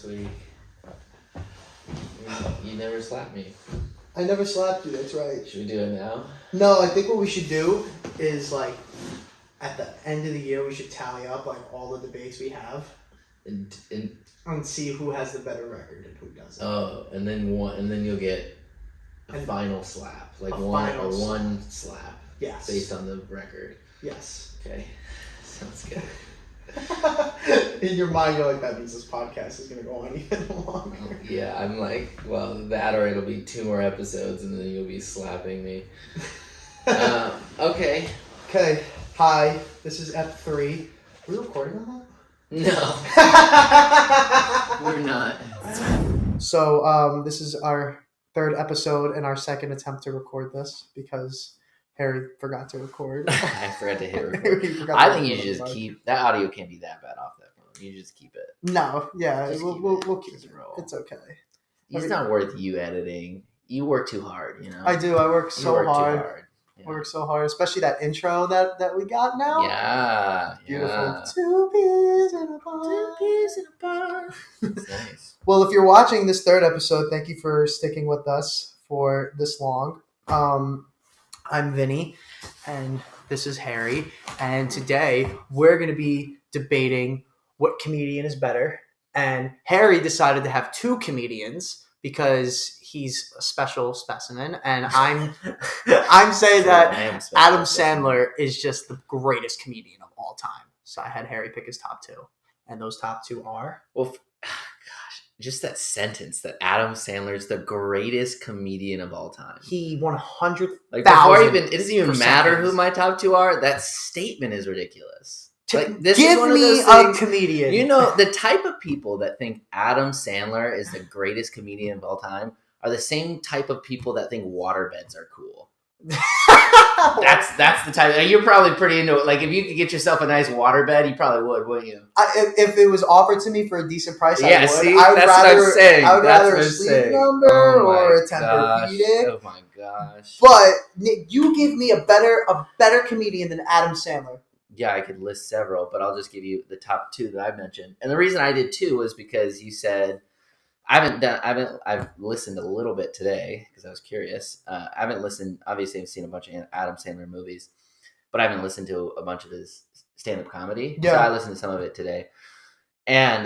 last week. You never slapped me. I never slapped you, that's right. Should we do it now? No, I think what we should do is, like, at the end of the year, we should tally up, like, all the debates we have. And see who has the better record and who doesn't. Oh, and then you'll get a final slap. Like one slap. Yes. Based on the record. Yes. Okay. Sounds good. In your mind, you're like, that means this podcast is going to go on even longer. Yeah, I'm like, well, that or it'll be 2 more episodes and then you'll be slapping me. Okay. Okay. Hi, this is ep.3. Are we recording on that? No. We're not. So, this is our 3rd episode and our 2nd attempt to record this because Harry forgot to record. I forgot to hit record. I think you should just keep... That audio can't be that bad off that phone. You just keep it. No, yeah. We'll keep it. Roll. It's okay. It's not worth you editing. You work too hard, you know? I do. I work so hard. Too hard. Yeah. I work so hard, especially that intro that we got now. Yeah. Beautiful. Yeah. 2 peas in a bar. 2 peas in a bar. That's nice. Well, if you're watching this 3rd episode, thank you for sticking with us for this long. I'm Vinny, and this is Harry, and today we're going to be debating what comedian is better, and Harry decided to have 2 comedians because he's a special specimen, and I'm saying that Adam Sandler is just the greatest comedian of all time. So I had Harry pick his top 2, and those top 2 are... Well, just that sentence that Adam Sandler's the greatest comedian of all time. He 100,000%. Like before it doesn't even matter who my top 2 are. That statement is ridiculous. Like, this Give is one me of those things, a comedian. You know, the type of people that think Adam Sandler is the greatest comedian of all time are the same type of people that think waterbeds are cool. That's the type. You're probably pretty into it. Like, if you could get yourself a nice waterbed, you probably would, wouldn't you? If it was offered to me for a decent price, yeah, I would. See, that's what I'm saying. I would rather a Sleep Number or a Tempur-Pedic. Oh my gosh! But you give me a better comedian than Adam Sandler. Yeah, I could list several, but I'll just give you the top 2 that I mentioned. And the reason I did 2 was because you said I've listened a little bit today because I was curious. I haven't listened. Obviously, I've seen a bunch of Adam Sandler movies, but I haven't listened to a bunch of his stand-up comedy. Yeah. So I listened to some of it today. And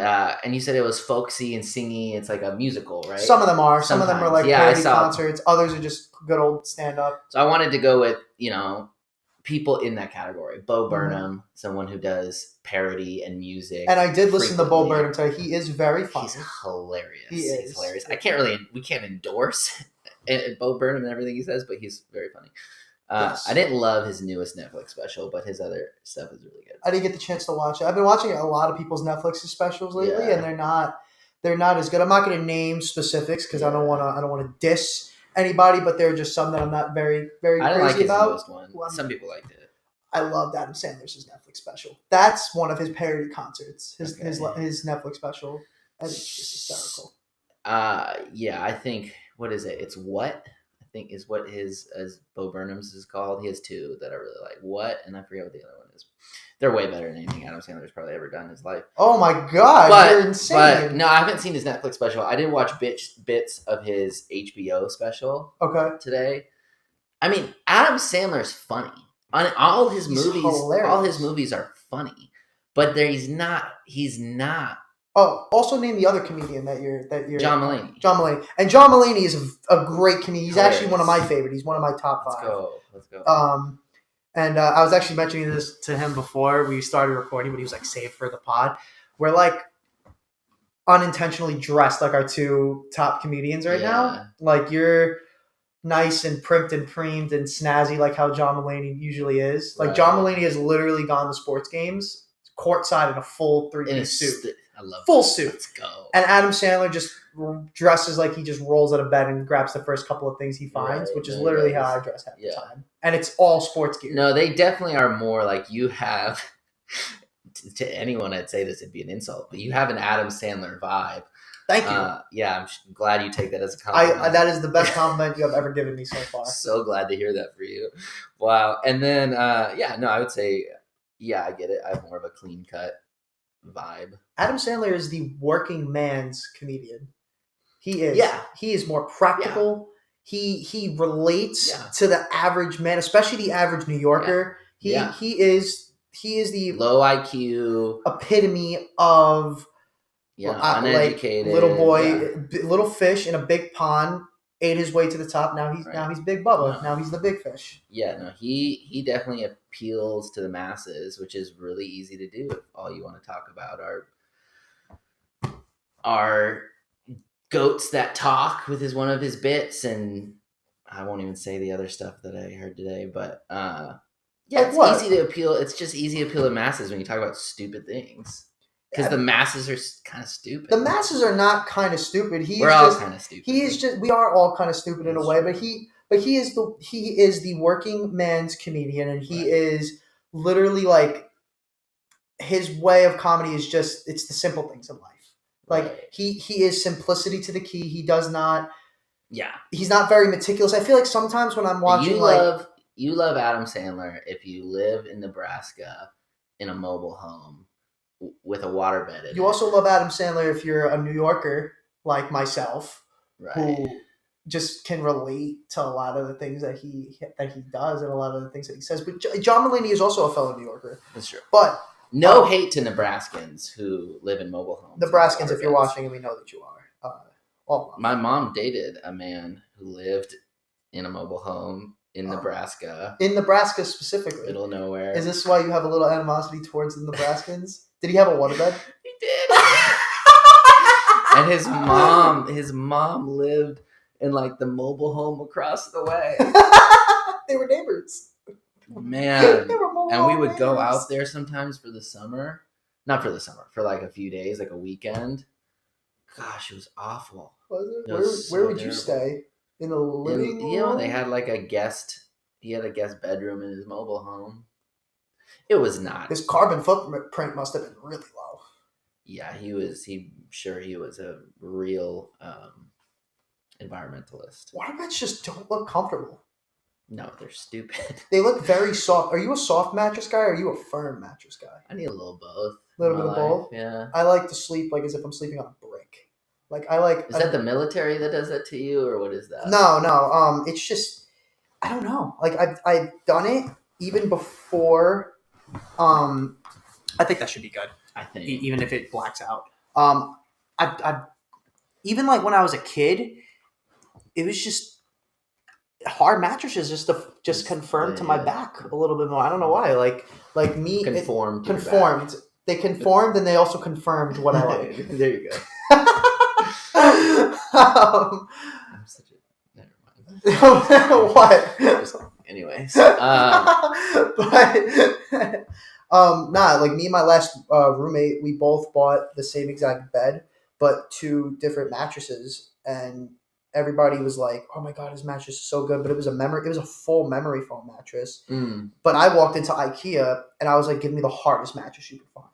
you said it was folksy and singy. It's like a musical, right? Some of them are. Some of them are like parody concerts. Others are just good old stand-up. So I wanted to go with, people in that category. Bo Burnham, someone who does parody and music. And I did listen to Bo Burnham today. He is very funny. He's hilarious. He's hilarious. We can't endorse Bo Burnham and everything he says, but he's very funny. Yes. I didn't love his newest Netflix special, but his other stuff is really good. I didn't get the chance to watch it. I've been watching a lot of people's Netflix specials lately, and they're not as good. I'm not going to name specifics because I don't want to diss anybody, but there are just some that I'm not very, very crazy about. I like his newest one. Some people liked it. I loved Adam Sandler's Netflix special. That's one of his parody concerts. His Netflix special. And it's just hysterical. Yeah, I think, what is it? It's What? I think is what as Bo Burnham's is called. He has 2 that I really like. What? And I forget what the other one is. They're way better than anything Adam Sandler's probably ever done in his life. Oh my God, you're insane. But no, I haven't seen his Netflix special. I did watch bits of his HBO special today. I mean, Adam Sandler's funny. All his movies are funny. But he's not. Oh, also name the other comedian that you're John Mulaney. John Mulaney. And John Mulaney is a great comedian. He's actually one of my favorites. He's one of my top 5. Let's go. And I was actually mentioning this to him before we started recording, but he was like, save for the pod. We're like unintentionally dressed like our 2 top comedians right now. Like you're nice and primped and preemed and snazzy like how John Mulaney usually is. Like John Mulaney has literally gone to sports games courtside in a full 3-piece suit. I love full suit. Let's go. And Adam Sandler just dresses like he just rolls out of bed and grabs the first couple of things he finds, which is literally how I dress half the time. And it's all sports gear. No, they definitely are more like you have. To anyone, I'd say this would be an insult, but you have an Adam Sandler vibe. Thank you. Yeah, I'm glad you take that as a compliment. That is the best compliment you have ever given me so far. So glad to hear that for you. Wow. And then, I would say, I get it. I have more of a clean cut vibe. Adam Sandler is the working man's comedian. He is. Yeah. He is more practical. Yeah. He relates to the average man, especially the average New Yorker. Yeah. He is the low IQ epitome of uneducated little boy, little fish in a big pond. Ate his way to the top. Now he's Big Bubba. Now he's the big fish. Yeah, no, he definitely appeals to the masses, which is really easy to do if all you want to talk about are goats that talk with one of his bits, and I won't even say the other stuff that I heard today, but it's easy to appeal. It's just easy to appeal to masses when you talk about stupid things. Because the masses are kind of stupid. The masses are not kind of stupid. We're all kind of stupid. We are all kind of stupid in a way, but he is the working man's comedian, and he is literally like, his way of comedy is just, it's the simple things in life. Like he is simplicity to the key. He does not. Yeah. He's not very meticulous. I feel like sometimes when I'm watching, you love Adam Sandler if you live in Nebraska in a mobile home with a waterbed in it. You also love Adam Sandler if you're a New Yorker like myself, who just can relate to a lot of the things that he does and a lot of the things that he says. But John Mulaney is also a fellow New Yorker. That's true. But no hate to Nebraskans who live in mobile homes. Nebraskans, if you're watching, and we know that you are. My mom dated a man who lived in a mobile home in Nebraska. In Nebraska specifically. Middle of nowhere. Is this why you have a little animosity towards the Nebraskans? Did he have a waterbed? He did. And his mom lived in like the mobile home across the way. They were neighbors. Man. And we would go out there sometimes for the summer. Not for the summer, for like a few days, like a weekend. Gosh, it was awful. Was it? Where would you stay? In the living room? They had like he had a guest bedroom in his mobile home. It was not. His carbon footprint must have been really low. Yeah, he was a real environmentalist. Waterbeds just don't look comfortable. No, they're stupid. They look very soft. Are you a soft mattress guy or are you a firm mattress guy? I need a little both. A little bit of both? Yeah. I like to sleep like as if I'm sleeping on a brick. Is that the military that does that to you, or what is that? No. It's just, I don't know. Like I've done it even before. I think that should be good. I think even if it blacks out. I even like when I was a kid, it was just hard mattresses just confirmed to my back a little bit more. I don't know why. Like me, conformed. They conformed and they also confirmed what I like. There you go. I'm such a never mind. What? Anyways, like me and my last roommate, we both bought the same exact bed, but 2 different mattresses, and everybody was like, "Oh my god, his mattress is so good!" But it was a full memory foam mattress. But I walked into IKEA and I was like, "Give me the hardest mattress you can find,"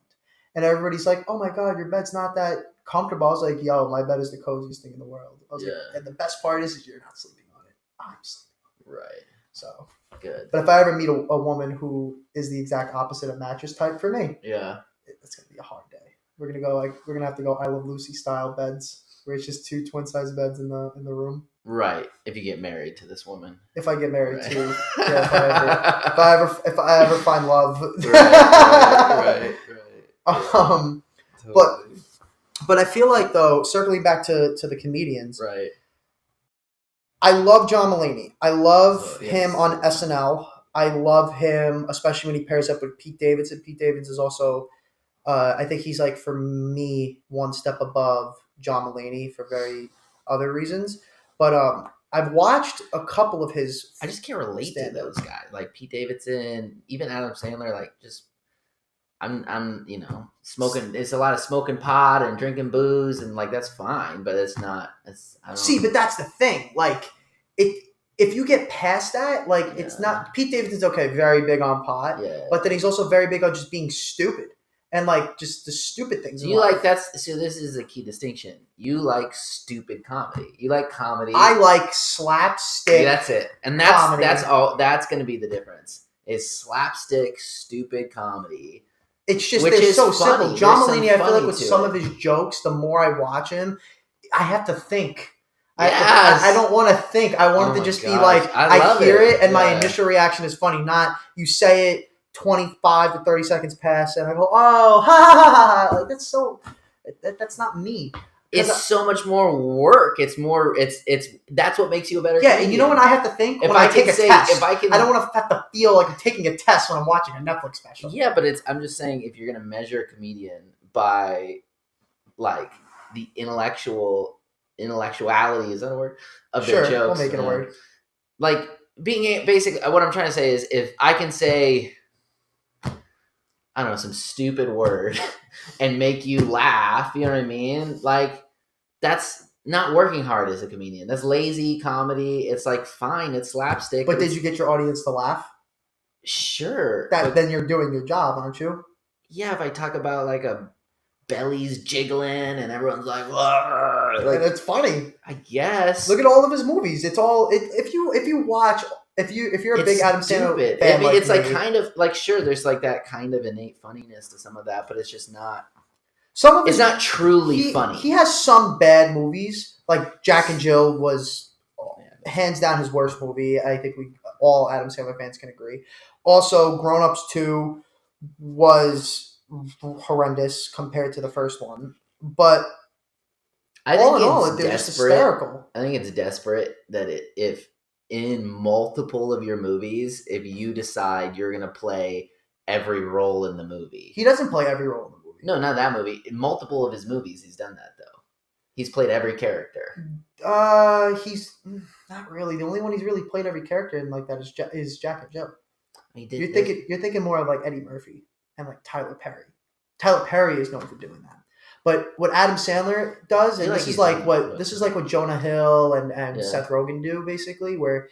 and everybody's like, "Oh my god, your bed's not that comfortable." I was like, "Yo, my bed is the coziest thing in the world." I was like, and the best part is you're not sleeping on it. I'm sleeping on it. Right. So good. But if I ever meet a woman who is the exact opposite of mattress type for me, it's gonna be a hard day. We're gonna have to go I Love Lucy style beds, where it's just 2 twin size beds in the room. Right. If you get married to this woman. If I get married to, if I ever find love. Right. Totally. But I feel like, though, circling back to the comedians. Right. I love John Mulaney. I love him on SNL. I love him, especially when he pairs up with Pete Davidson. Pete Davidson is also, I think he's like, for me, one step above John Mulaney for very other reasons. But I've watched a couple of his. I just can't relate to those guys, like Pete Davidson, even Adam Sandler. Like, just I'm smoking. It's a lot of smoking pot and drinking booze, and like that's fine, but it's not. But that's the thing. Like, if you get past that, like it's not. Pete Davidson's very big on pot, but then he's also very big on just being stupid and like just the stupid things. You like that's so. This is a key distinction. You like stupid comedy. You like comedy. I like slapstick. Yeah, that's it, and that's all. That's going to be the difference. Is slapstick, stupid comedy It's just Which they're is so funny. simple. John There's some Mulaney, I feel like funny with to some it. of his jokes, the more I watch him, I have to think. Yes. I don't want to think. I want it to just be like, I hear it and my initial reaction is funny. Not you say it 25 to 30 seconds pass and I go, oh, ha ha ha ha. Like, that's not me. It's so much more work. It's more. It's that's what makes you a better. Yeah, comedian. and you know when I have to think If when I take a test. I don't want to have to feel like I'm taking a test when I'm watching a Netflix special. Yeah, but I'm just saying if you're gonna measure a comedian by like the intellectuality, is that a word, of their jokes? We'll make it a word. Like being basic. What I'm trying to say is if I can say, I don't know, some stupid word and make you laugh, you know what I mean? Like, that's not working hard as a comedian. That's lazy comedy. It's like, fine, it's slapstick. But did you get your audience to laugh? Sure. Then you're doing your job, aren't you? Yeah, if I talk about like a belly's jiggling and everyone's like, whoa. Like, and it's funny. I guess. Look at all of his movies. It's all if you watch if you're a big Adam Sandler fan, I mean, it's like kind of like, sure, there's like that kind of innate funniness to some of that, but it's just not. It's not truly funny. He has some bad movies, like Jack and Jill was hands down his worst movie. I think all Adam Sandler fans can agree. Also, Grown Ups 2 was horrendous compared to the first one, but all in all, they're just hysterical. I think it's desperate that if in multiple of your movies, if you decide you're going to play every role in the movie. He doesn't play every role in the movie. No, not that movie. In multiple of his movies, he's done that, though. He's played every character. He's not really. The only one he's really played every character in like that is Jack and Jill. You're thinking more of like Eddie Murphy and like Tyler Perry. Tyler Perry is known for doing that. But what Adam Sandler does, and this is like what Jonah Hill and Seth Rogen do, basically, where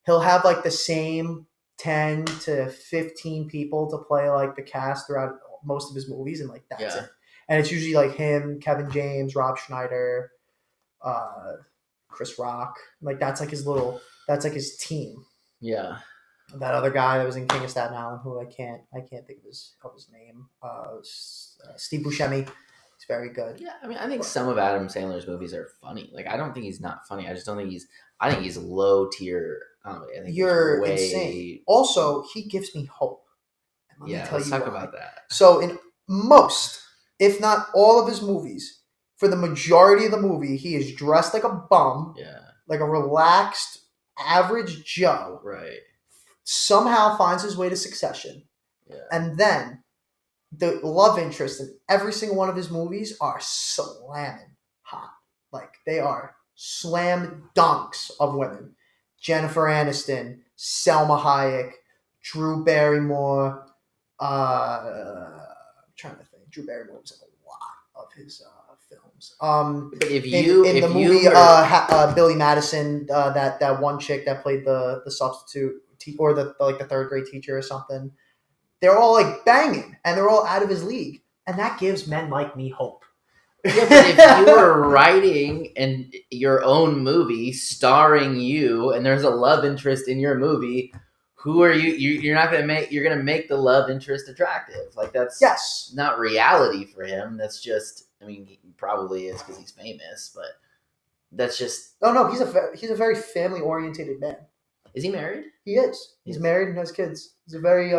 he'll have like the same 10 to 15 people to play like the cast throughout most of his movies, and like that's it. And it's usually like him, Kevin James, Rob Schneider, Chris Rock. Like that's like his team. Yeah. That other guy that was in King of Staten Island, who I can't think of his name. Steve Buscemi. He's very good. Yeah, I mean, I think some of Adam Sandler's movies are funny. Like, I don't think he's not funny. I just don't think I think he's low tier comedy. I think you're insane. Also, he gives me hope. Let's talk about that. So, in most, if not all of his movies, for the majority of the movie, he is dressed like a bum. Yeah. Like a relaxed, average Joe. Right. Somehow finds his way to Succession. Yeah. And then the love interest in every single one of his movies are slamming hot. Like, they are slam dunks of women. Jennifer Aniston, Selma Hayek, Drew Barrymore. I'm trying to think. Drew Barrymore was in a lot of his films. But in the movie Billy Madison, that one chick that played the substitute or the third grade teacher or something, they're all like banging and they're all out of his league, and that gives men like me hope. Yeah, but if you were writing your own movie starring you, and there's a love interest in your movie, who are you? You're not gonna make. You're gonna make the love interest attractive. Like, that's not reality for him. That's just. I mean, he probably is because he's famous, but that's just. Oh no, he's a very family oriented man. Is he married? He is. He's married and has kids. He's a very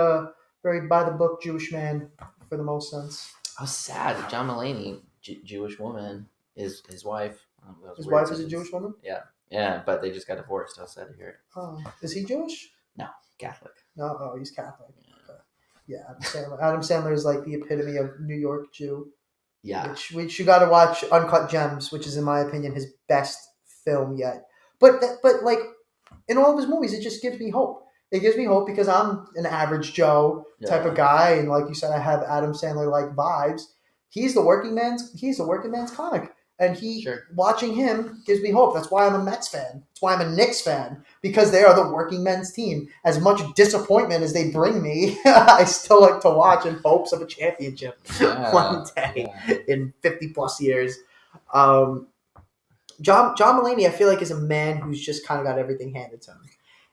very by the book Jewish man for the most sense. Oh, sad. John Mulaney, Jewish woman, is his wife. His wife is a Jewish woman? Yeah, but they just got divorced. I was sad to hear it. Oh, is he Jewish? No, Catholic. No, he's Catholic. Okay. Yeah, Adam Sandler is like the epitome of New York Jew. Yeah. Which you got to watch Uncut Gems, which is in my opinion his best film yet. But like in all of his movies, it just gives me hope. It gives me hope because I'm an average Joe type of guy, and like you said, I have Adam Sandler like vibes. He's the working man's comic, and watching him gives me hope. That's why I'm a Mets fan. That's why I'm a Knicks fan, because they are the working men's team. As much disappointment as they bring me, I still like to watch in hopes of a championship one day in 50 plus years. John Mulaney, I feel like, is a man who's just kind of got everything handed to him.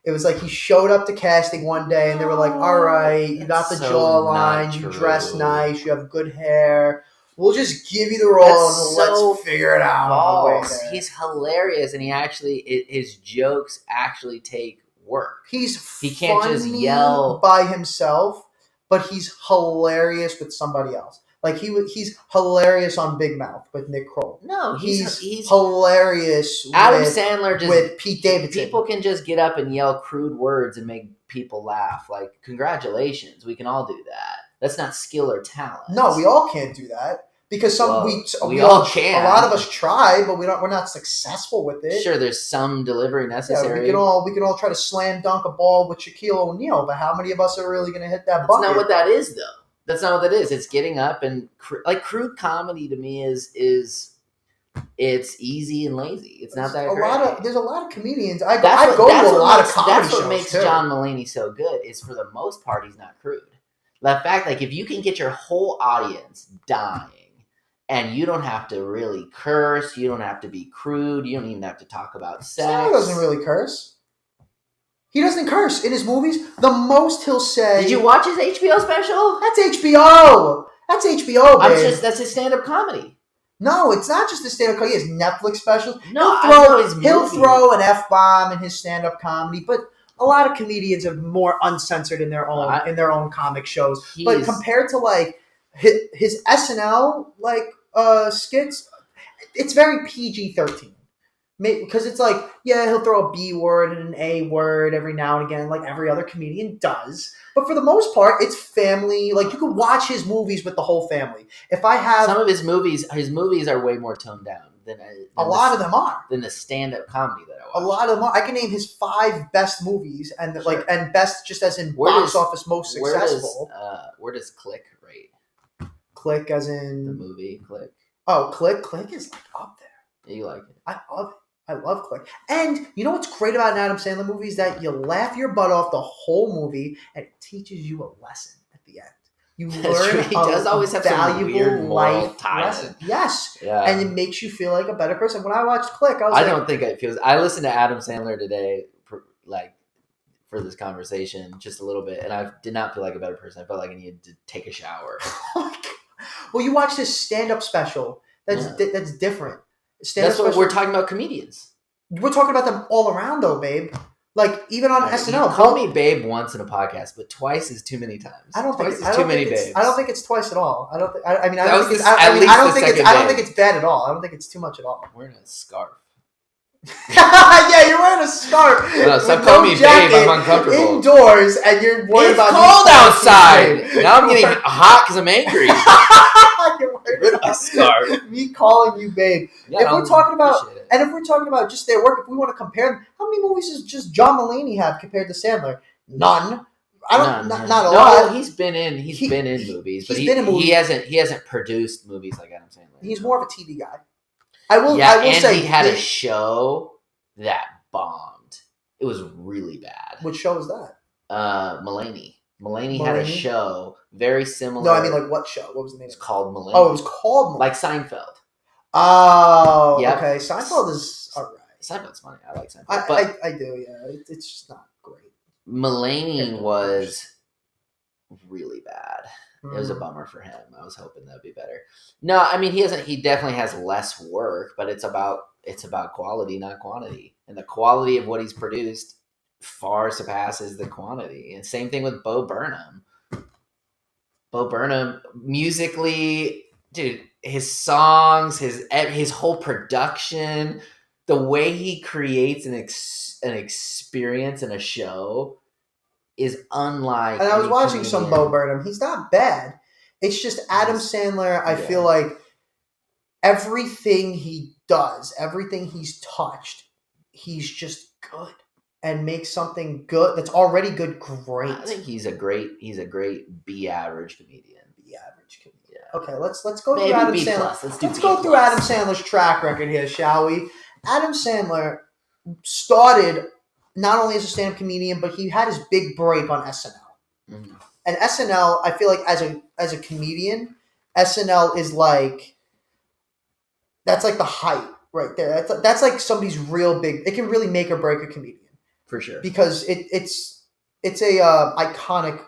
It was like he showed up to casting one day and they were like, all right, you got the jawline, you dress nice, you have good hair. We'll just give you the role and let's figure it out. False. He's hilarious and his jokes actually take work. He can't just yell by himself, but he's hilarious with somebody else. Like he's hilarious on Big Mouth with Nick Kroll. No, he's hilarious. Adam Sandler with Pete Davidson. People can just get up and yell crude words and make people laugh. Like, congratulations, we can all do that. That's not skill or talent. No, we all can't do that because we all can. A lot of us try, but we're not successful with it. Sure, there's some delivery necessary. Yeah, we can all try to slam dunk a ball with Shaquille O'Neal, but how many of us are really going to hit that bucket? That's not what that is, though. That's not what that is. It's getting up and crude comedy to me is it's easy and lazy. It's not that great. There's a lot of comedians. I go to a lot of comedy shows. That's what makes John Mulaney so good. Is for the most part he's not crude. The fact, like, if you can get your whole audience dying and you don't have to really curse, you don't have to be crude, you don't even have to talk about sex. Sandler doesn't really curse. He doesn't curse in his movies. The most he'll say... Did you watch his HBO special? That's HBO. That's HBO, babe. That's his stand-up comedy. No, it's not just the stand-up comedy. He has Netflix specials. No, he'll throw an F-bomb in his stand-up comedy, but a lot of comedians are more uncensored in their own comic shows. But compared to like his SNL skits, it's very PG-13. Because it's like, yeah, he'll throw a B word and an A word every now and again, like every other comedian does. But for the most part, it's family. Like, you can watch his movies with the whole family. If I have some of his movies are way more toned down than a lot of them are than the stand-up comedy that I watch. A lot of them are. I can name his 5 best movies, and and best just as in box office most successful. Where does Click rate? Click as in the movie Click. Oh, Click is like up there. Yeah, you like it? I love it. I love Click. And you know what's great about an Adam Sandler movie is that you laugh your butt off the whole movie and it teaches you a lesson at the end. You learn he does always have valuable life lesson. Yes. Yeah. And it makes you feel like a better person. When I watched Click, I listened to Adam Sandler today for this conversation just a little bit, and I did not feel like a better person. I felt like I needed to take a shower. Well, you watched his stand-up special. That's different. That's what we're talking about, comedians. We're talking about them all around, though, babe. Like, even on SNL. You call me babe once in a podcast, but twice is too many times. I don't think babes. I don't think it's twice at all. I don't think it's bad at all. I don't think it's too much at all. I'm wearing a scarf. Yeah, you're wearing a scarf. No, stop calling me babe. I'm uncomfortable. Indoors, and you're worried about. It's cold outside. Now I'm getting hot because I'm angry. You're wearing a scarf. Me calling you babe. Yeah, if we're talking about just their work, if we want to compare them, how many movies does just John Mulaney have compared to Sandler? None. Not a lot. He's been in movies, but he hasn't produced movies like Adam Sandler. He's more of a TV guy. I will say he had a show that bombed. It was really bad. Which show was that? Mulaney. Mulaney had a show very similar. No, I mean, like, what show? What was the name? It's called Mulaney. Oh, it was called Mulaney. Like Seinfeld. Oh, yep. Okay. Seinfeld is all right. Seinfeld's funny. I like Seinfeld. I do, yeah. It's just not great. Mulaney was really bad. It was a bummer for him. I was hoping that'd be better. No, I mean, he definitely has less work, but it's about quality, not quantity. And the quality of what he's produced far surpasses the quantity. And same thing with Bo Burnham. Bo Burnham, musically, dude, his songs, his whole production, the way he creates an experience in a show is unlike. And I was watching some Bo Burnham. He's not bad. It's just Adam Sandler. I feel like everything he does, everything he's touched, he's just good and makes something good that's already good great. I think he's a great B average comedian. Yeah. Okay, let's go through Adam Sandler. Let's go through Adam Sandler's track record here, shall we? Adam Sandler started not only as a stand-up comedian, but he had his big break on SNL. Mm-hmm. And SNL, I feel like as a comedian, SNL is like, that's like the height right there. That's like somebody's real big. It can really make or break a comedian. For sure. because it's a iconic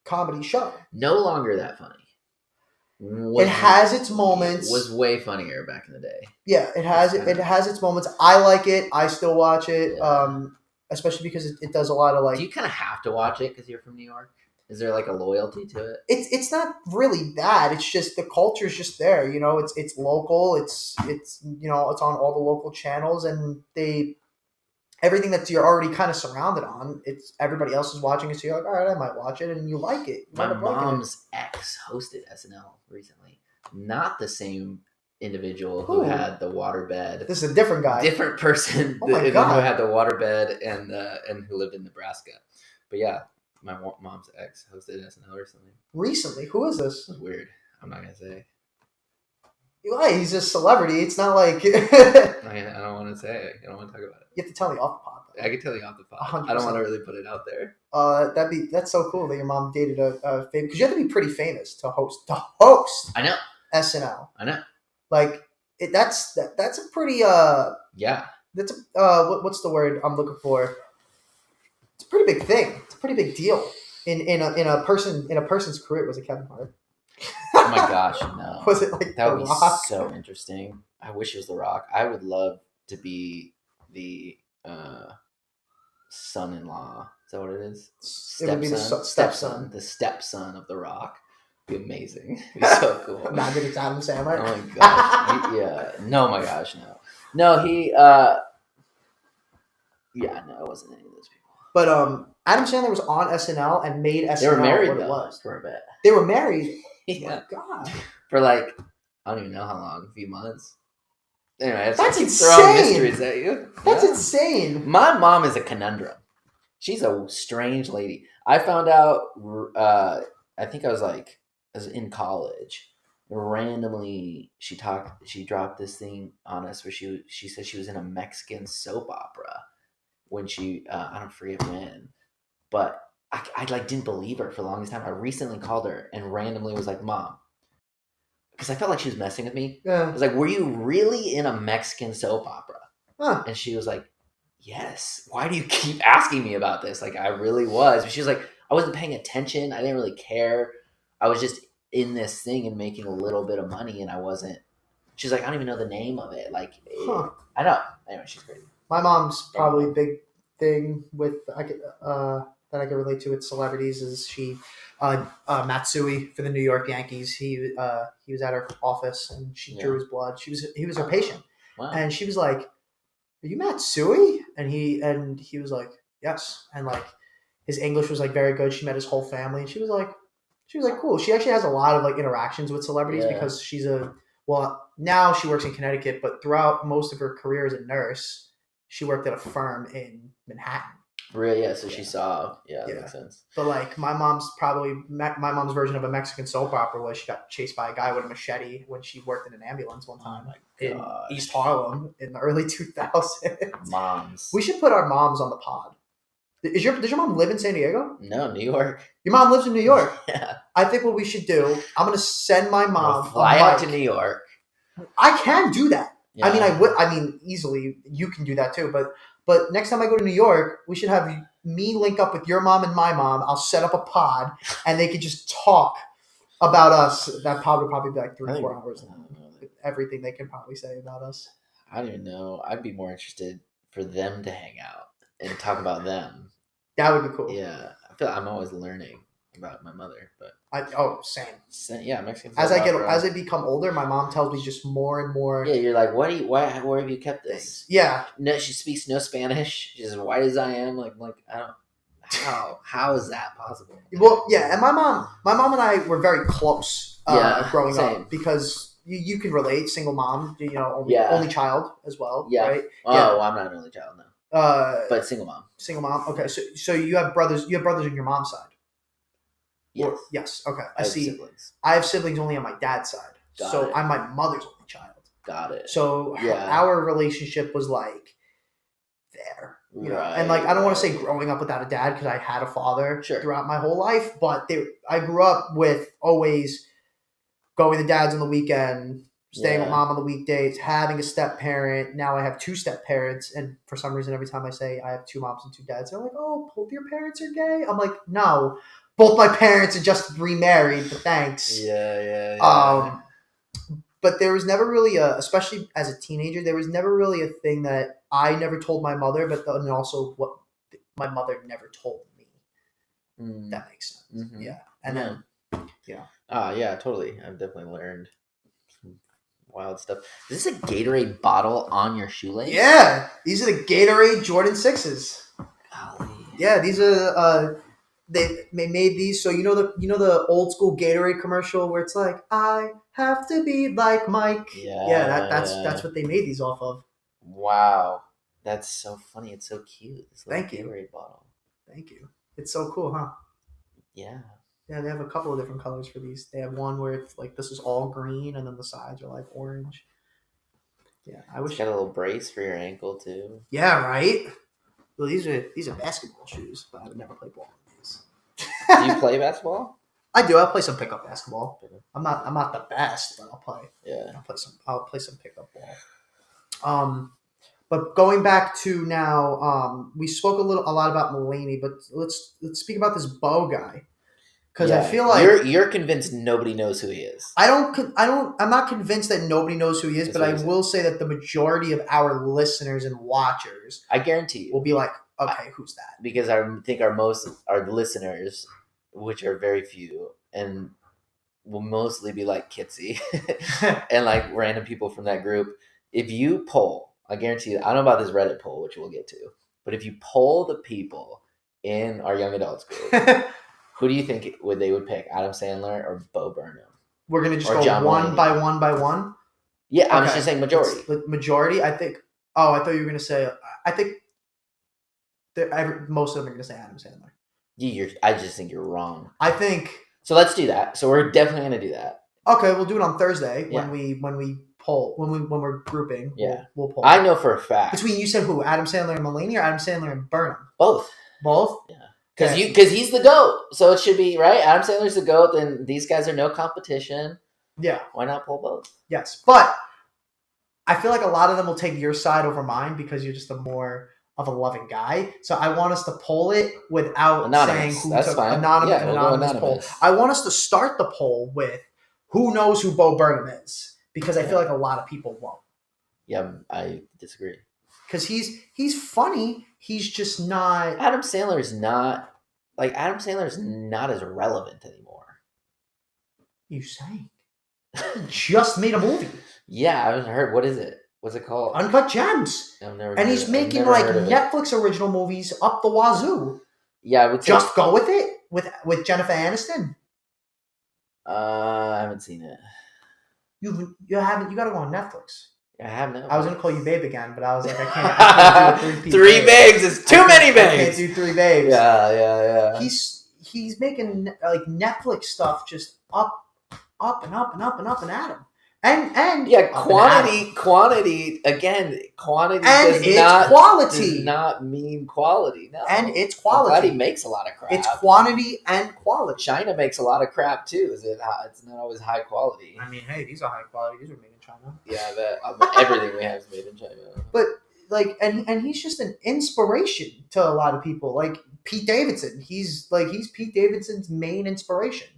comedy show. No longer that funny. It has its moments. Was way funnier back in the day. Yeah, it has its moments. I like it. I still watch it, Yeah. especially because it does a lot of like. Do you kind of have to watch it because you're from New York? Is there like a loyalty to it? It's not really that. It's just the culture's just there. You know, it's local. It's you know, it's on all the local channels, and everything that you're already kind of surrounded on. It's everybody else is watching it, so you're like, all right, I might watch it, and you like it. My mom's ex hosted SNL recently. Not the same individual who had the waterbed. This is a different guy. Different person Oh my God. who had the waterbed and who lived in Nebraska. But yeah, my mom's ex hosted SNL recently. Recently? Who is this? It's weird. I'm not going to say. Why? He's a celebrity. It's not like... I don't want to say it. I don't want to talk about it. You have to tell me off the pod. I can tell you off the pod. 100%. I don't want to really put it out there. That's so cool that your mom dated a famous... Because you have to be pretty famous to host. I know. SNL. I know. Like, that's a pretty... Yeah. That's what's the word I'm looking for? It's a pretty big thing. It's a pretty big deal in a person's career. Was it Kevin Hart? Oh my gosh, no. Was it like that The would Rock? be so interesting. I wish it was The Rock. I would love to be the son-in-law. Is that what it is? It would be the stepson. The stepson of The Rock. It'd be amazing. It'd be so cool. Imagine it's Adam Sandler. Oh my gosh. Yeah. No, my gosh, no. No, he yeah, no, it wasn't any of those people. But Adam Sandler was on SNL and made SNL They were married what though, it was. for a bit. They were married. Yeah. Oh my God. For like, I don't even know how long, a few months. Anyway, That's keep throwing insane. mysteries at you. That's Yeah. insane. My mom is a conundrum. She's a strange lady. I found out, I think I was in college. Randomly, she dropped this thing on us where she said she was in a Mexican soap opera when I don't forget when, but I like didn't believe her for the longest time. I recently called her and randomly was like, Mom, because I felt like she was messing with me. I Yeah. was like, were you really in a Mexican soap opera? Huh. And she was like, yes. Why do you keep asking me about this? Like, I really was. But she was like, I wasn't paying attention. I didn't really care. I was just in this thing and making a little bit of money, and I wasn't. She's like, I don't even know the name of it. Like, I know. Anyway, she's crazy. My mom's probably a big thing with that I can relate to with celebrities is she Matsui for the New York Yankees. He was at her office and she drew his blood. He was her patient. Wow. And she was like, "Are you Matsui?" And he was like, "Yes." And like his English was like very good. She met his whole family, and she was like, cool. She actually has a lot of like interactions with celebrities because now she works in Connecticut, but throughout most of her career as a nurse, she worked at a firm in Manhattan. Really? Yeah. So she saw. Yeah, that makes sense. But like my mom's version of a Mexican soap opera was she got chased by a guy with a machete when she worked in an ambulance one time in East Harlem in the early 2000s. Moms. We should put our moms on the pod. Does your mom live in San Diego? No, New York. Your mom lives in New York. Yeah. I think what we should do, I'm gonna send my mom. We'll fly out to New York. I can do that. Yeah. I mean, I would. I mean, easily you can do that too. But next time I go to New York, we should have me link up with your mom and my mom. I'll set up a pod, and they could just talk about us. That pod would probably be like 3 or 4 hours long. Everything they can probably say about us. I don't even know. I'd be more interested for them to hang out and talk about them. That would be cool. Yeah, I feel like I'm always learning about my mother, but same. Yeah, Mexican. As I become older, my mom tells me just more and more. Yeah, you're like, where have you kept this? Yeah. No, she speaks no Spanish. She's as white as I am. Like I don't. How is that possible? Well, yeah, and my mom and I were very close growing up because you can relate, single mom, only child as well, right? Oh, yeah. Well, I'm not an only child, no. But single mom. Single mom. Okay, so you have brothers. You have brothers on your mom's side. Yes. Yes. Okay. I see. Siblings. I have siblings only on my dad's side. Got it. I'm my mother's only child. Got it. So our relationship was like there. Right. And like I don't want to say growing up without a dad because I had a father throughout my whole life, but I grew up with always going to dad's on the weekend, staying with mom on the weekdays, having a step parent. Now I have 2 step parents, and for some reason, every time I say I have 2 moms and 2 dads, they're like, "Oh, both your parents are gay." I'm like, "No, both my parents are just remarried, but thanks." Yeah. But there was never really especially as a teenager, there was never really a thing that I never told my mother, but then also what my mother never told me. That makes sense. Mm-hmm. Yeah, and then yeah, totally. I've definitely learned some wild stuff. Is this a Gatorade bottle on your shoelace? Yeah, these are the Gatorade Jordan 6s. Golly. Yeah, these are they made these, so you know the old school Gatorade commercial where it's like, I have to be like Mike. That's what they made these off of. Wow, that's so funny. It's so cute. This little Gatorade bottle. Thank you. It's so cool, huh? Yeah. Yeah, they have a couple of different colors for these. They have one where it's like this is all green, and then the sides are like orange. Yeah, I wish. It's got a little brace for your ankle too. Yeah, right. Well, these are basketball shoes, but I would never play ball with these. Do you play basketball? I do. I'll play some pickup basketball. I'm not the best, but I'll play. Yeah. I'll play some pickup ball. But going back to now, we spoke a lot about Mulaney, but let's speak about this Bo guy. Because I feel like you're convinced nobody knows who he is. I'm not convinced that nobody knows who he is, but I will say that the majority of our listeners and watchers, I guarantee you, will be like, okay, who's that? Because I think our listeners, which are very few, and will mostly be like Kitsy and like random people from that group. If you poll, I guarantee you, I don't know about this Reddit poll, which we'll get to, but if you poll the people in our young adults group, who do you think they would pick? Adam Sandler or Bo Burnham? We're gonna just go John one by one. Yeah, okay. I'm just saying majority. Majority, I think. Oh, I thought you were gonna say. I think most of them are gonna say Adam Sandler. I just think you're wrong. I think. So let's do that. So we're definitely gonna do that. Okay, we'll do it on Thursday when we poll when we're grouping. Yeah, we'll poll. I know for a fact. Between you said who? Adam Sandler and Mulaney, or Adam Sandler and Burnham? Both. Both. Yeah. Because he's the GOAT, so it should be right. Adam Sandler's the GOAT, then these guys are no competition. Yeah, why not pull both? Yes, but I feel like a lot of them will take your side over mine because you're just a more of a loving guy. So I want us to poll it without anonymous. Saying who That's took fine. anonymous poll. I want us to start the poll with who knows who Bo Burnham is because I feel like a lot of people won't. Yeah, I disagree. Because he's funny. He's just not. Adam Sandler's not as relevant anymore. You saying? Just made a movie. Yeah, I haven't heard. What is it? What's it called? Uncut Gems. And he's making like Netflix original movies up the wazoo. Yeah, I would say just go with it with Jennifer Aniston. I haven't seen it. You haven't. You got to go on Netflix. I have no. I was gonna call you babe again, but I was like, I can't do a three babes is too many babes. I can't do 3 babes. Yeah. He's making like Netflix stuff just up and up and up and up and at him. And yeah, quantity again. Quantity and does quality. Does not mean quality. No, and it's quality. I'm glad he makes a lot of crap. It's quantity and quality. China makes a lot of crap too. It's not always high quality. I mean, hey, these are high quality. These are made in China. Yeah, everything we have is made in China. But like, and he's just an inspiration to a lot of people. Like Pete Davidson, he's Pete Davidson's main inspiration.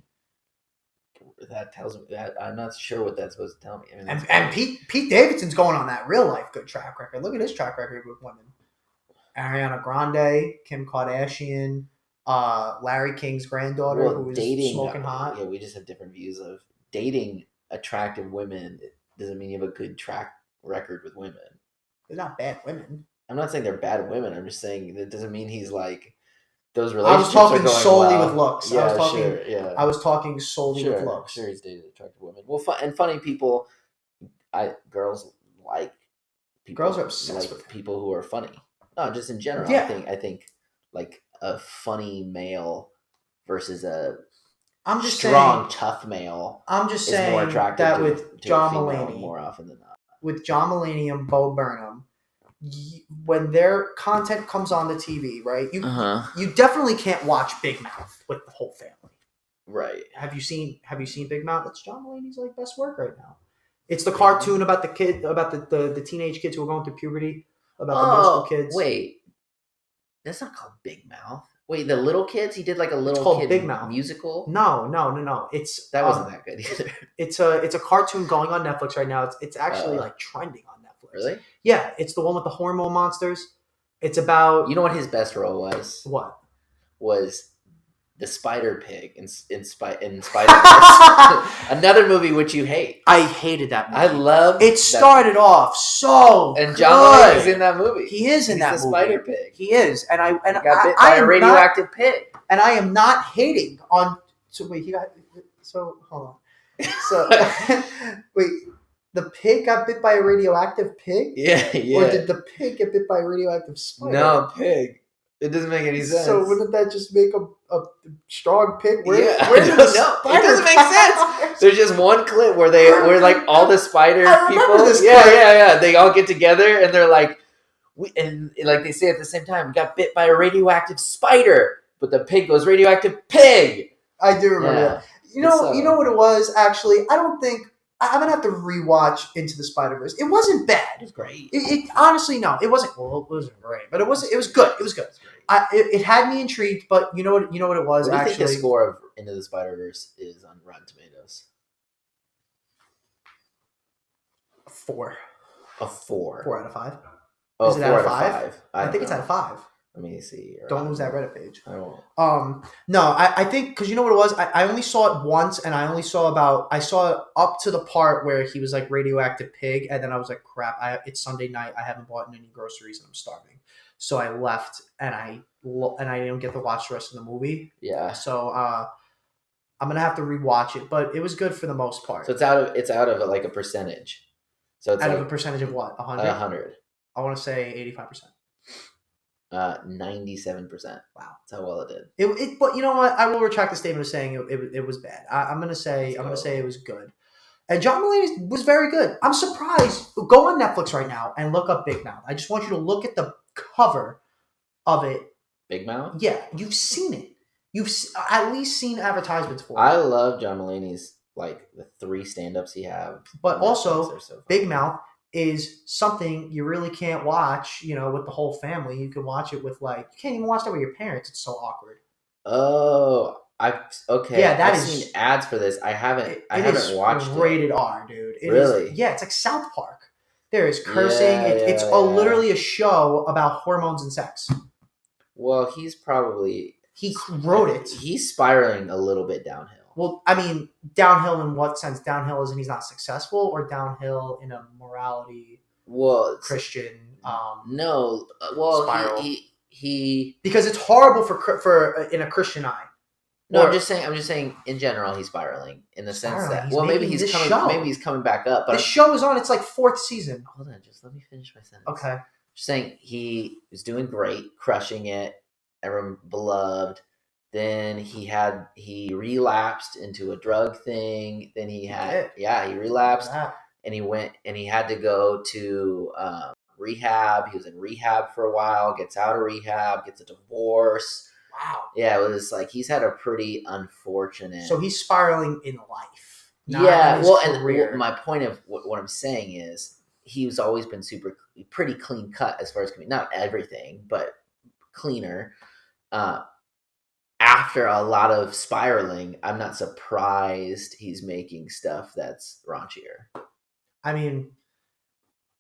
That tells me that I'm not sure what that's supposed to tell me. I mean, and Pete Davidson's going on that real life good track record. Look at his track record with women: Ariana Grande, Kim Kardashian, Larry King's granddaughter, who was smoking hot. Yeah, we just have different views of dating attractive women. It doesn't mean you have a good track record with women. They're not bad women. I'm not saying they're bad women. I'm just saying that doesn't mean he's like. Those I was talking solely with looks. Yeah, I was talking solely with looks. Sure, he's dated attractive women. Well, funny people. Girls like people. Girls are obsessed with people who are funny. No, just in general. Yeah. I think like a funny male versus a strong, tough male. I'm just is saying more attractive that to, with to John a Mulaney, more often than not. With John Mulaney and Bo Burnham. When their content comes on the TV, right? You definitely can't watch Big Mouth with the whole family. Right. Have you seen Big Mouth? That's John Mulaney's like best work right now. It's the cartoon about the teenage kids who are going through puberty, about the middle school kids. Wait, that's not called Big Mouth. Wait, the little kids? He did like a little called kid Big Mouth. musical? No. That wasn't that good either. It's a cartoon going on Netflix right now. It's actually like trending on Netflix. Really? Yeah, it's the one with the hormone monsters. It's about... You know what his best role was? What? Was the Spider Pig in Spider-Verse. Another movie which you hate. I hated that movie. I love it. Started off so and good. John Mulaney's in that movie. He is in that He's movie. the Spider Pig. He is, and I got bit by a radioactive pig. And I am not hating on. So wait, hold on. So wait, the pig got bit by a radioactive pig? Yeah. Or did the pig get bit by a radioactive spider? No, pig. It doesn't make any sense. So wouldn't that just make a strong pig? Where did the spider it doesn't make sense. There's just one clip where like all the spider people. Yeah. They all get together and they're like, like they say at the same time, we got bit by a radioactive spider, but the pig goes radioactive pig. I do remember that. You know what it was actually. I don't think. I'm gonna have to rewatch Into the Spider-Verse. It wasn't bad. It was great. It honestly, no, it wasn't. Well, it wasn't great, but it was good. It was good. It had me intrigued, but you know what it was. What do you actually, think the score of Into the Spider-Verse is on Rotten Tomatoes? 4. A 4. 4 out of 5. Oh, is it 4 out of 5? I think it's out of 5. Let me see. Don't lose that Reddit page. I won't. No, I think because you know what it was. I only saw it once, and I saw it up to the part where he was like radioactive pig, and then I was like, crap. It's Sunday night. I haven't bought any groceries, and I'm starving. So I left, and I didn't get to watch the rest of the movie. Yeah. So I'm gonna have to rewatch it, but it was good for the most part. So it's out of like a percentage. So it's out of a percentage of what? 100. 100. I want to say 85%. 97%. Wow, that's how well it did. But you know what? I will retract the statement of saying it was bad. I'm gonna say it was good. And John Mulaney was very good. I'm surprised. Go on Netflix right now and look up Big Mouth. I just want you to look at the cover of it. Big Mouth? Yeah, you've seen it. You've at least seen advertisements for it. I love John Mulaney's like the 3 stand-ups he have. But also, Big Mouth is something you really can't watch, with the whole family. You can watch it with you can't even watch that with your parents. It's so awkward. Oh, okay. Yeah, I've seen ads for this. I haven't watched it. Rated R, dude. Really? Yeah, it's like South Park. There is cursing. It's literally a show about hormones and sex. Well, he wrote it. He's spiraling a little bit downhill. Well, I mean, downhill in what sense? Downhill as in he's not successful, or downhill in a morality, Christian? No. Well, spiral. he because it's horrible for in a Christian eye. No, I'm just saying. In general, he's spiraling in the sense that maybe he's coming back up. But the show is on its 4th season. Hold on, just let me finish my sentence. Okay. Just saying he was doing great, crushing it, everyone beloved. Then he relapsed into a drug thing. Then he relapsed, and he went and he had to go to rehab. He was in rehab for a while, gets out of rehab, gets a divorce. Wow. Yeah, it was like he's had a pretty unfortunate. So he's spiraling in life. And my point of what I'm saying is he's always been pretty clean cut as far as not everything, but cleaner. After a lot of spiraling, I'm not surprised he's making stuff that's raunchier. I mean,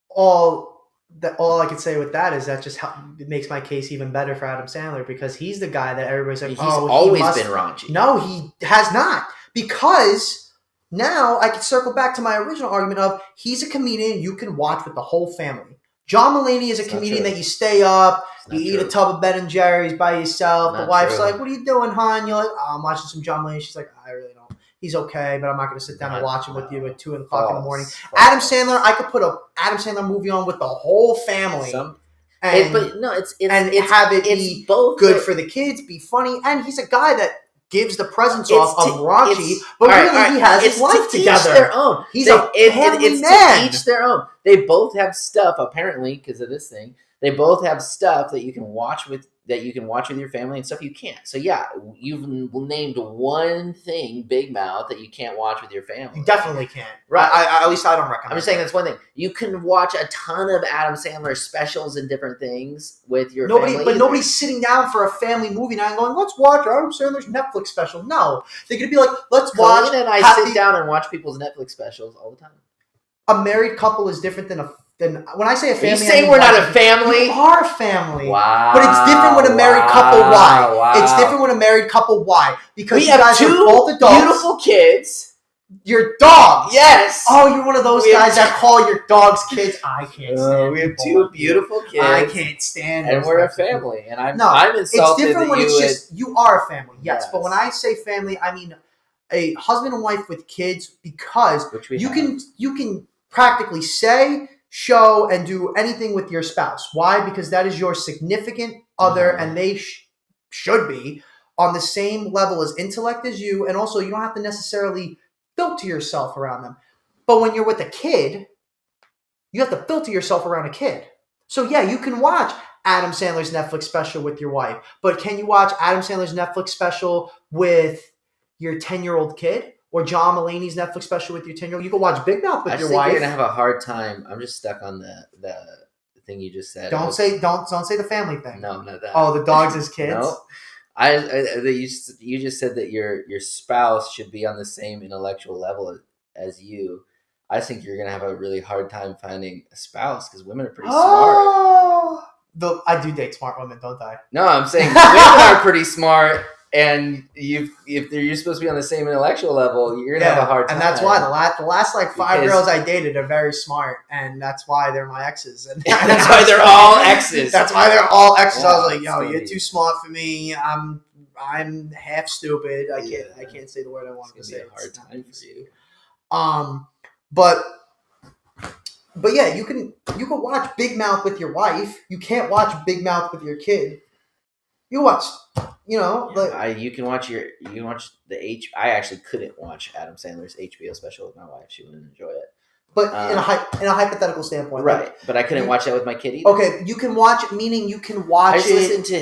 all I could say with that is that just it makes my case even better for Adam Sandler, because he's the guy that everybody's like, he's always been raunchy. No, he has not, because now I can circle back to my original argument of he's a comedian you can watch with the whole family. John Mulaney is a comedian that you stay up, you eat a tub of Ben & Jerry's by yourself. The wife's like, what are you doing, hon? You're like, oh, I'm watching some John Mulaney. She's like, I really don't. He's okay, but I'm not going to sit down and watch him with you at 2 o'clock in the morning. Adam Sandler, I could put a Adam Sandler movie on with the whole family. Have it be both good for the kids, be funny, and he's a guy that gives the presence off of raunchy, but really he has his life together. Their own. He's a family man. To each their own. They both have stuff, apparently, because of this thing, They both have stuff that you can watch with your family and stuff you can't. So yeah, you've named one thing, Big Mouth, that you can't watch with your family. You definitely can't. Right. I at least I don't recommend. I'm just saying that's one thing. You can watch a ton of Adam Sandler specials and different things with your family. But nobody's sitting down for a family movie night and going, let's watch Adam Sandler's Netflix special. No. They're going to be like, let's watch. Colleen and I sit down and watch people's Netflix specials all the time. A married couple is different than when I say a family. Are you saying we're not a family? You are a family. Wow. But it's different when a married couple. Why? Wow. It's different when a married couple. Why? Because you guys are both adults. Beautiful kids. Your dogs. Yes. Oh, you're one of those guys that call your dogs kids. I can't stand. We have two beautiful kids. I can't stand. And we're a family. And I'm insulted. It's different when it's just you are a family. Yes, but when I say family, I mean a husband and wife with kids, because you can practically say, show, and do anything with your spouse. Why? Because that is your significant other, and they should be on the same level as intellect as you, and also you don't have to necessarily filter yourself around them. But when you're with a kid, you have to filter yourself around a kid. So yeah, you can watch Adam Sandler's Netflix special with your wife, but can you watch Adam Sandler's Netflix special with your 10-year-old kid? Or John Mulaney's Netflix special with your 10-year-old? You can watch Big Mouth with your wife. You're gonna have a hard time. I'm just stuck on the thing you just said. Don't say the family thing. No, not that. Oh, the dogs as kids. No, you just said that your spouse should be on the same intellectual level as you. I think you're gonna have a really hard time finding a spouse because women are pretty smart. I do date smart women, don't I? No, I'm saying women are pretty smart. And if you're supposed to be on the same intellectual level, you're gonna have a hard time. And that's why the last like 5 girls I dated are very smart, and that's why they're my exes. And that's why they're all exes. That's why they're all exes. I was like, yo, you're too smart for me. I'm half stupid. I can't say the word I want to say. It's a hard time for you. But yeah, you can watch Big Mouth with your wife. You can't watch Big Mouth with your kid. You watch. You can watch the I actually couldn't watch Adam Sandler's HBO special with my wife. She wouldn't enjoy it. But in a hypothetical standpoint, right? But I couldn't watch that with my kid either. Okay, you can watch. Meaning you can watch. I just listened to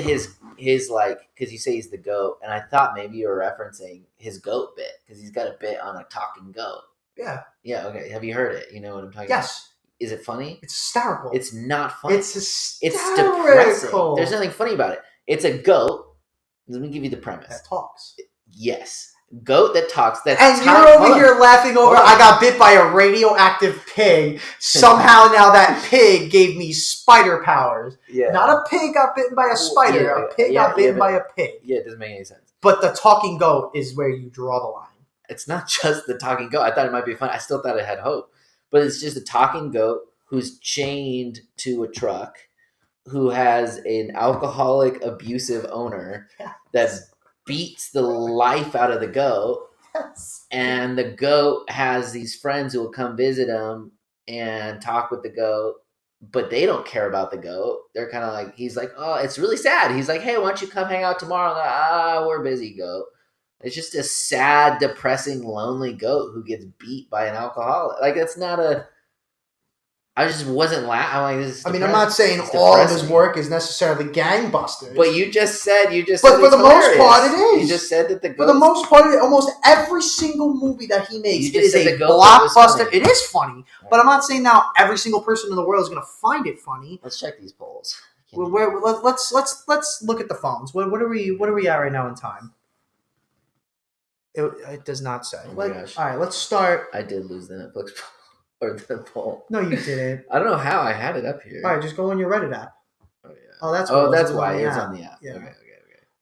his like, because you say he's the goat, and I thought maybe you were referencing his goat bit because he's got a bit on a talking goat. Yeah. Yeah. Okay. Have you heard it? You know what I'm talking about? Yes. Is it funny? It's hysterical. It's not funny. It's hysterical. It's depressing. There's nothing funny about it. It's a goat. Let me give you the premise. That talks. Yes. Goat that talks. And you're over here laughing over, I got bit by a radioactive pig. Somehow now that pig gave me spider powers. Yeah. Not a pig got bitten by a spider. Yeah, a pig got bitten by a pig. Yeah, it doesn't make any sense. But the talking goat is where you draw the line. It's not just the talking goat. I thought it might be fun. I still thought it had hope. But it's just a talking goat who's chained to a truck, who has an alcoholic, abusive owner that beats the life out of the goat. Yes. And the goat has these friends who will come visit him and talk with the goat, but they don't care about the goat. They're kind of like, he's like, oh, it's really sad. He's like, hey, why don't you come hang out tomorrow? Like, we're busy, goat. It's just a sad, depressing, lonely goat who gets beat by an alcoholic. Like, that's not a... I just wasn't laughing. Like, I mean, I'm not saying all of his work is necessarily gangbusters. But you just said But for the most part, it is. You just said that the goat. For the most part, almost every single movie that he makes is a blockbuster. It is funny, but I'm not saying now every single person in the world is going to find it funny. Let's check these polls. Let's look at the phones. What are we at right now in time? It does not say. Oh my gosh. All right, let's start. I did lose the Netflix or the poll. No, you didn't. I don't know how I had it up here. All right, just go on your Reddit app. Oh yeah. Oh, that's why it's on the app. Yeah. Okay.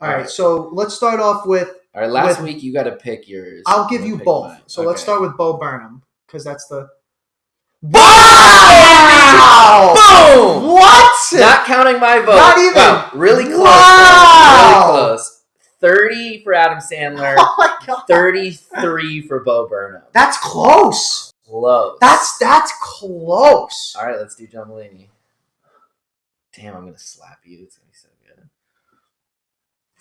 All right, so let's start off with. All right, last week you got to pick yours. I'll give you both. Mine. So let's start with Bo Burnham because that's the. Wow! Boom! What? Not counting my vote. Not even. Wow, really close. Wow! Really close. 30 for Adam Sandler. Oh my God. 33 for Bo Burnham. That's close. Close. That's close. All right, let's do John Mulaney. Damn, I'm gonna slap you. It's gonna be so good.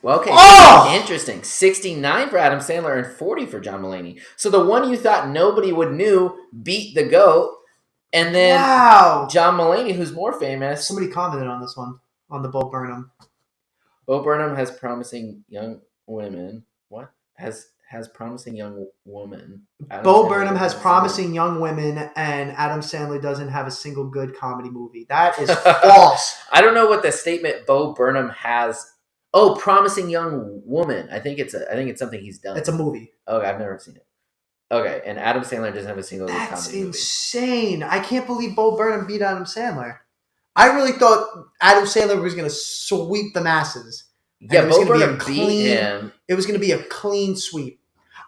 Well, okay. Oh! Interesting. 69 for Adam Sandler and 40 for John Mulaney. So the one you thought nobody would know beat the GOAT, And then wow, John Mulaney, who's more famous. Somebody commented on this one on the Bo Burnham. Bo Burnham has promising young women. What has promising young woman? Bo Burnham has promising young women, and Adam Sandler doesn't have a single good comedy movie. That is false. I don't know what the statement Bo Burnham has. Oh, promising young woman. I think it's something he's done. It's a movie. Okay, I've never seen it. Okay, and Adam Sandler doesn't have a single good comedy movie. That's insane. I can't believe Bo Burnham beat Adam Sandler. I really thought Adam Sandler was going to sweep the masses. Yeah, Bo Burnham beat him. It was going to be a clean sweep.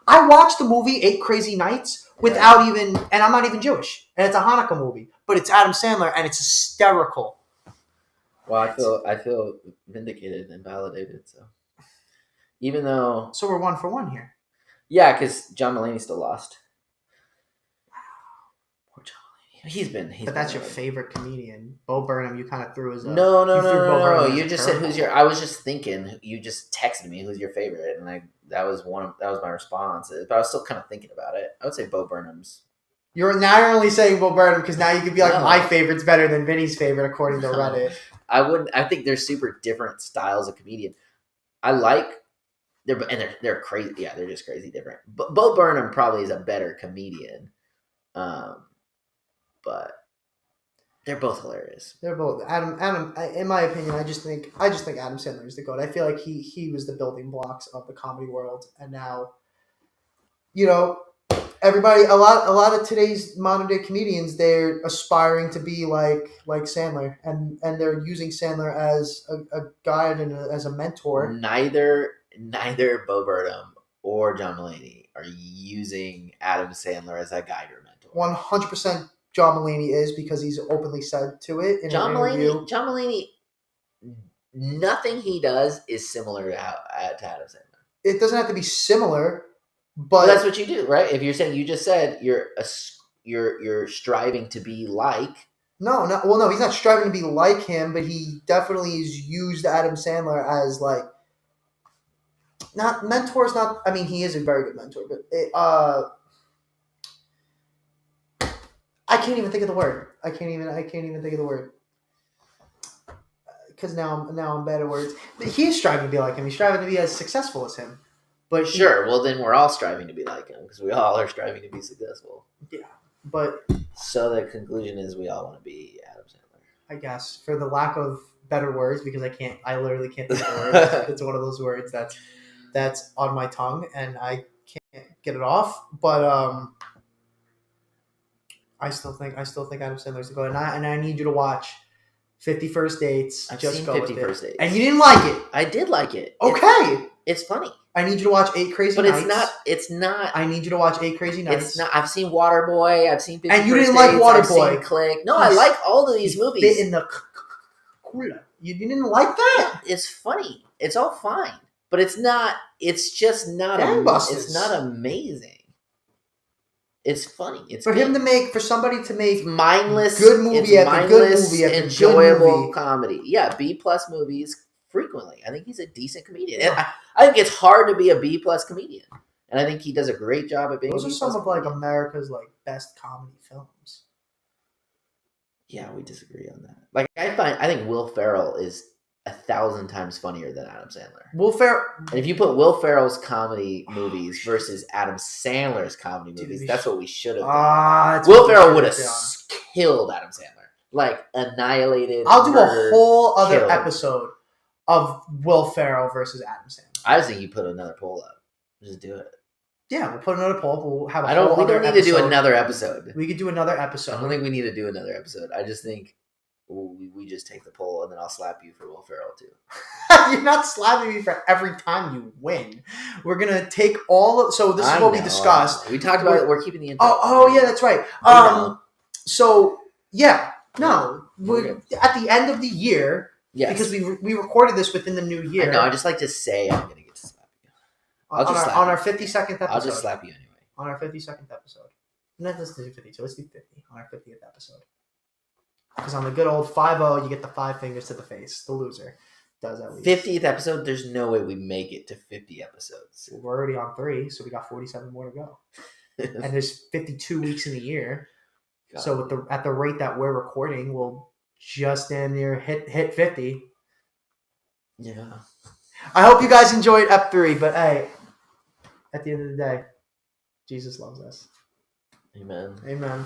I watched the movie 8 Crazy Nights without even, and I'm not even Jewish, and it's a Hanukkah movie, but it's Adam Sandler, and it's hysterical. Well, I feel vindicated and validated. So, even though, so we're 1 for 1 here. Yeah, because John Mulaney still lost. Poor John Mulaney. He's been. But that's your favorite comedian, Bo Burnham. You kind of threw as a no. You just said who's your. I was just thinking. You just texted me who's your favorite, and that was my response. But I was still kind of thinking about it. I would say Bo Burnham's. You're only saying Bo Burnham because now you could be like, my favorite's better than Vinny's favorite according to Reddit. I wouldn't. I think they're super different styles of comedian. I like. They're crazy. Yeah, they're just crazy different. But Bo Burnham probably is a better comedian, but they're both hilarious. They're both Adam. In my opinion, I just think Adam Sandler is the GOAT. I feel like he was the building blocks of the comedy world, and now, everybody. A lot of today's modern day comedians, they're aspiring to be like Sandler, and they're using Sandler as a guide and as a mentor. Neither Bo Burnham or John Mulaney are using Adam Sandler as a guide or mentor. 100% John Mulaney is, because he's openly said to it in an interview. John Mulaney, nothing he does is similar to Adam Sandler. It doesn't have to be similar, but well, that's what you do, right? If you're saying, you just said you're striving to be like. No, he's not striving to be like him, but he definitely has used Adam Sandler as like. Not mentors, not. I mean, he is a very good mentor, but I can't even think of the word. I can't even think of the word because now I'm bad at words. But he is striving to be like him. He's striving to be as successful as him. But sure, well then we're all striving to be like him because we all are striving to be successful. Yeah, but so the conclusion is we all want to be Adam Sandler. I guess, for the lack of better words, because I literally can't think of the word. It's one of those words that's on my tongue and I can't get it off. But I still think Adam Sandler's the GOAT, and I need you to watch 50 First Dates. I've seen 50 First Dates, and you didn't like it. I did like it. Okay, it's funny. I need you to watch 8 Crazy Nights. But it's not. I need you to watch 8 Crazy Nights. It's not. I've seen Waterboy. I've seen 50 and you First didn't Dates, like Waterboy. I've seen Click. No, I like all of these movies. Fit in the cooler. You didn't like that? It's funny. It's all fine, but it's not. It's just not. It's not amazing. It's funny. It's for somebody to make mindless, good movie after good movie after enjoyable good movie. comedy. Yeah, B+ movies frequently. I think he's a decent comedian. And I think it's hard to be a B+ comedian, and I think he does a great job at being. Those are some of like America's like best comedy films. Yeah, we disagree on that. Like I think Will Ferrell is 1,000 times funnier than Adam Sandler. Will Ferrell. And if you put Will Ferrell's comedy movies versus Adam Sandler's comedy movies, that's what we should have done. Will Ferrell would have killed Adam Sandler. Like, annihilated. I'll do a whole other episode of Will Ferrell versus Adam Sandler. I just think you put another poll up. Just do it. Yeah, we'll put another poll. We'll have we don't need to do another episode. We could do another episode. I don't think we need to do another episode. I just think we just take the poll and then I'll slap you for Will Ferrell too. You're not slapping me for every time you win. We're gonna take so this is what we discussed. We talked about it. We're keeping the intro. Oh yeah, that's right. So yeah, no, at the end of the year. Yes. Because we recorded this within the new year. I know. I just like to say I'm gonna get to slap you. On our 52nd episode. I'll just slap you anyway. On our 52nd episode. Let's do 52. Let's do 50 on our 50th episode. Because on the good old 5-0, you get the 5 fingers to the face. The loser does at least. 50th episode, there's no way we make it to 50 episodes. We're already on 3, so we got 47 more to go. And there's 52 weeks in the year. God. So at the rate that we're recording, we'll just damn near hit 50. Yeah. I hope you guys enjoyed ep.3, but hey, at the end of the day, Jesus loves us. Amen. Amen.